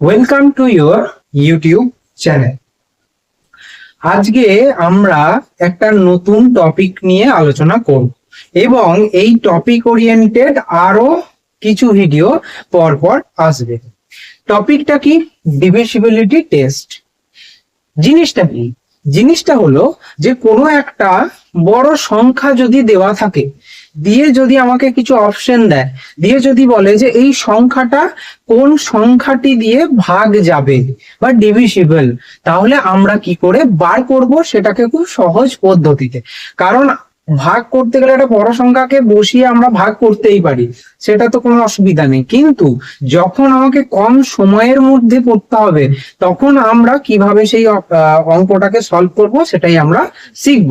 Welcome to your YouTube channel. আজকে আমরা একটা নতুন টপিক নিয়ে আলোচনা করব এবং এই টপিক ওরিয়েন্টেড আরো কিছু ভিডিও পরপর আসবে। টপিকটা কি? Divisibility test. জিনিসটা কি? জিনিসটা হলো যে কোনো একটা বড় সংখ্যা যদি দেওয়া থাকে, দিয়ে যদি আমাকে কিছু অপশন দেয়, দিয়ে যদি বলে যে এই সংখ্যাটা কোন সংখ্যাটি দিয়ে ভাগ যাবে বা ডিভিসিবল, তাহলে আমরা কি করে বার করব সেটাকে খুব সহজ পদ্ধতিতে। কারণ ভাগ করতে গেলে একটা বড় সংখ্যাকে বসিয়ে আমরা ভাগ করতেই পারি, সেটা তো কোনো অসুবিধা নেই, কিন্তু যখন আমাকে কম সময়ের মধ্যে করতে হবে তখন আমরা কিভাবে সেই অঙ্কটাকে সলভ করব সেটাই আমরা শিখব।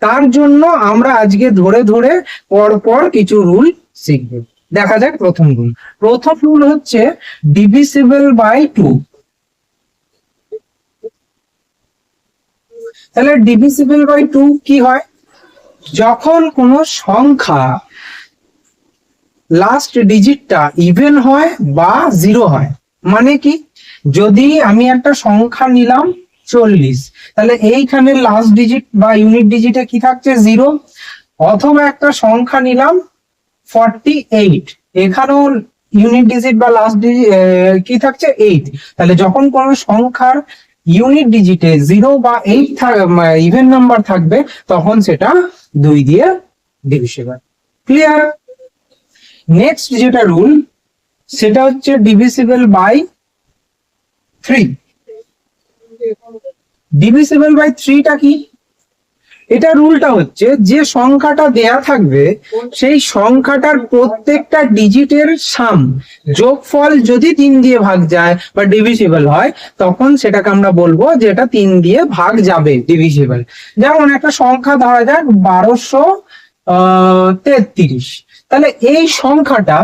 তার জন্য আমরা আজকে ধরে ধরে পরপর কিছু রুল শিখব। দেখা যাক প্রথম রুল। প্রথম রুল হচ্ছে ডিভিসিবল বাই 2। তাহলে ডিভিসিবল বাই 2 কি হয়? যখন কোনো সংখ্যা লাস্ট ডিজিটটা ইভেন হয় বা জিরো হয়। মানে কি? যদি আমি একটা সংখ্যা নিলাম 40, তাহলে এইখানে লাস্ট ডিজিট বা ইউনিট ডিজিটে কি থাকছে? 0। অথবা একটা সংখ্যা নিলাম 48, এখানেও ইউনিট ডিজিট বা লাস্ট ডিজিট কি থাকছে? 8। তাহলে যখন কোনো সংখ্যার ইউনিট ডিজিটে 0 বা 8 ইভেন নাম্বার থাকবে তখন সেটা 2 দিয়ে ডিভিসিবল। ক্লিয়ার? নেক্সট যেটা রুল সেটা হচ্ছে ডিভিসিবল বাই 3। ডিভিসিবল বাই 3টা কি? এটা রুলটা হচ্ছে যে সংখ্যাটা দেয়া থাকবে সেই সংখ্যাটার প্রত্যেকটা ডিজিটের সাম যোগফল যদি 3 দিয়ে ভাগ যায় বা ডিভিসিবল হয় তখন সেটাকে আমরা বলবো যে এটা 3 দিয়ে ভাগ যাবে, ডিভিসিবল। যেমন একটা সংখ্যা ধরা যাক 1233, তাহলে এই সংখ্যাটা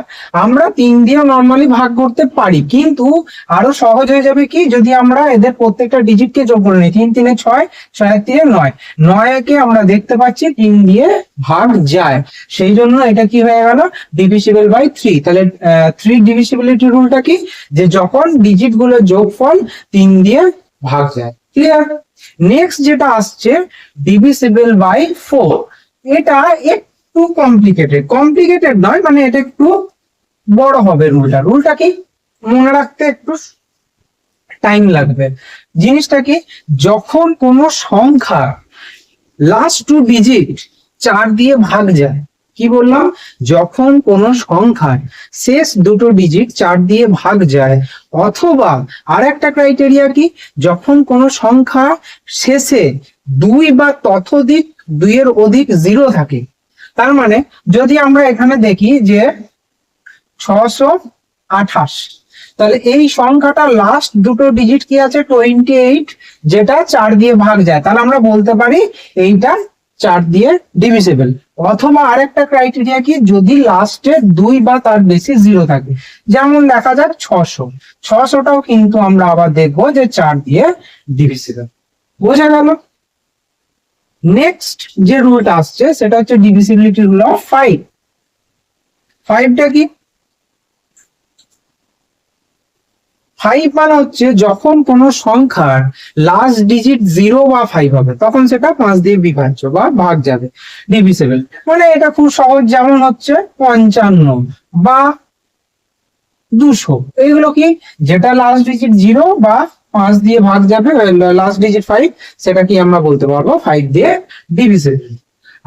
আমরা 3 দিয়ে নর্মালি ভাগ করতে পারি, কিন্তু আরো সহজ হয়ে যাবে কি যদি আমরা এদের প্রত্যেকটা ডিজিটকে যোগ করে নিই। 3 3 6, 6 3 9, 9কে আমরা দেখতে পাচ্ছি 3 দিয়ে ভাগ যায়, সেই জন্য এটা কি হয়ে গেল? ডিভিসিবল বাই 3। তাহলে 3 ডিভিসিবিলিটি রুলটা কি? যে যখন ডিজিট গুলোর যোগফল 3 দিয়ে ভাগ যায়। ক্লিয়ার? নেক্সট যেটা আসছে ডিভিসিবল বাই 4। এটা একটু কমপ্লিকেটেড নয়, মানে এটা একটু বড় হবে রুলটা। রুলটা কি মনে রাখতে একটু টাইম লাগবে। জিনিসটা কি? যখন কোনো সংখ্যা লাস্ট 2 ডিজিট 4 দিয়ে ভাগ যায়, কি বললাম? যখন কোনো সংখ্যার শেষ দুটো ডিজিট 4 দিয়ে ভাগ যায়, অথবা আরেকটা ক্রাইটেরিয়া কি? যখন কোনো সংখ্যা শেষে 2 বা ততোধিক 2 এর অধিক 0 থাকে। তার মানে যদি আমরা এখানে দেখি যে 628, তাহলে এই সংখ্যাটা লাস্ট দুটো ডিজিট কি আছে? 28, যেটা 4 দিয়ে ভাগ যায়, তাহলে আমরা বলতে পারি এইটা 4 দিয়ে ডিভিসিবল। অথবা আরেকটা ক্রাইটেরিয়া কি? যদি লাস্টে 2 বা তার বেশি 0 থাকে, যেমন দেখা যাক 600টাও কিন্তু আমরা আবার দেখবো যে 4 দিয়ে ডিভিসিবল। বোঝা গেল? নেক্সট যে রুলটা আসছে সেটা হচ্ছে ডিভিসিবিলিটি রুল অফ 5। 5টা কি? 5 মানে হচ্ছে যখন কোনো সংখ্যার লাস্ট ডিজিট 0 বা 5 হবে তখন সেটা 5 দিয়ে বিভাজ্য বা ভাগ যাবে, ডিভিসিবল। মানে এটা খুব সহজ, যেমন হচ্ছে 55 বা 200, এইগুলো কি? যেটা লাস্ট ডিজিট 0 বা 5 দিয়ে ভাগ যাবে, লাস্ট ডিজিট 5, সেটা কি আমরা বলতে পারবো 5 দিয়ে ডিভিসিবল।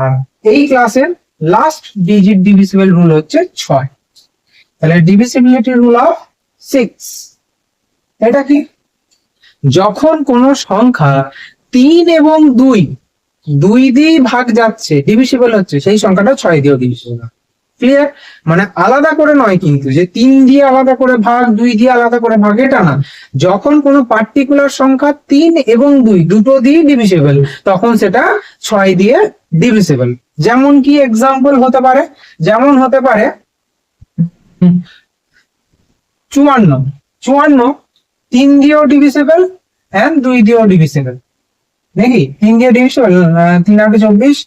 আর এই ক্লাসের লাস্ট ডিজিট ডিভিসিবল রুল হচ্ছে 6। তাহলে ডিভিসিবিলিটি রুল অফ 6, এটা কি? যখন কোন সংখ্যা 3 এবং 2 দিয়ে ভাগ যাচ্ছে, ডিভিসিবল হচ্ছে, সেই সংখ্যাটা 6 দিয়েও ডিভিসিবল। ক্লিয়ার? মানে আলাদা করে নয় কিন্তু, যে 3 দিয়ে আলাদা করে ভাগ, 2 দিয়ে আলাদা করে ভাগ, এটা না। যখন কোনো পার্টিকুলার সংখ্যা 3 এবং 2 দুটো দিয়ে ডিভিসিবল তখন সেটা 6 দিয়ে ডিভিসিবল। যেমন কি এক্সাম্পল হতে পারে? যেমন হতে পারে 54, 3 দিয়েও ডিভিসিবল এন্ড 2 দিয়েও ডিভিসিবল। নাকি 3 দিয়ে ডিভিসিবল, 3 আর 24,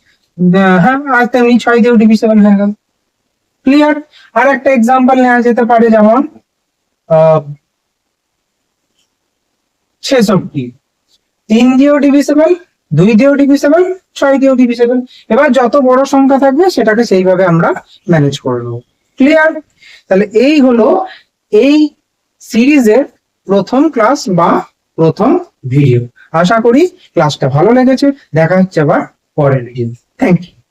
হ্যাঁ, আর তেমনি 6 দিয়েও ডিভিসিবল হয়ে গেল। ক্লিয়ার? আর একটা এক্সাম্পল নেওয়া যেতে পারে, যেমন ছেষট্টি, 3 দিয়েও ডিভিসেবল, 2 দিয়েও ডিভিসেবল, 6 দিয়েও ডিভিসেবল। এবার যত বড় সংখ্যা থাকবে সেটাকে সেইভাবে আমরা ম্যানেজ করে নেবো। ক্লিয়ার? তাহলে এই হলো এই সিরিজের প্রথম ক্লাস বা প্রথম ভিডিও। আশা করি ক্লাসটা ভালো লেগেছে। দেখা হচ্ছে আবার পরের ভিডিও। Thank you.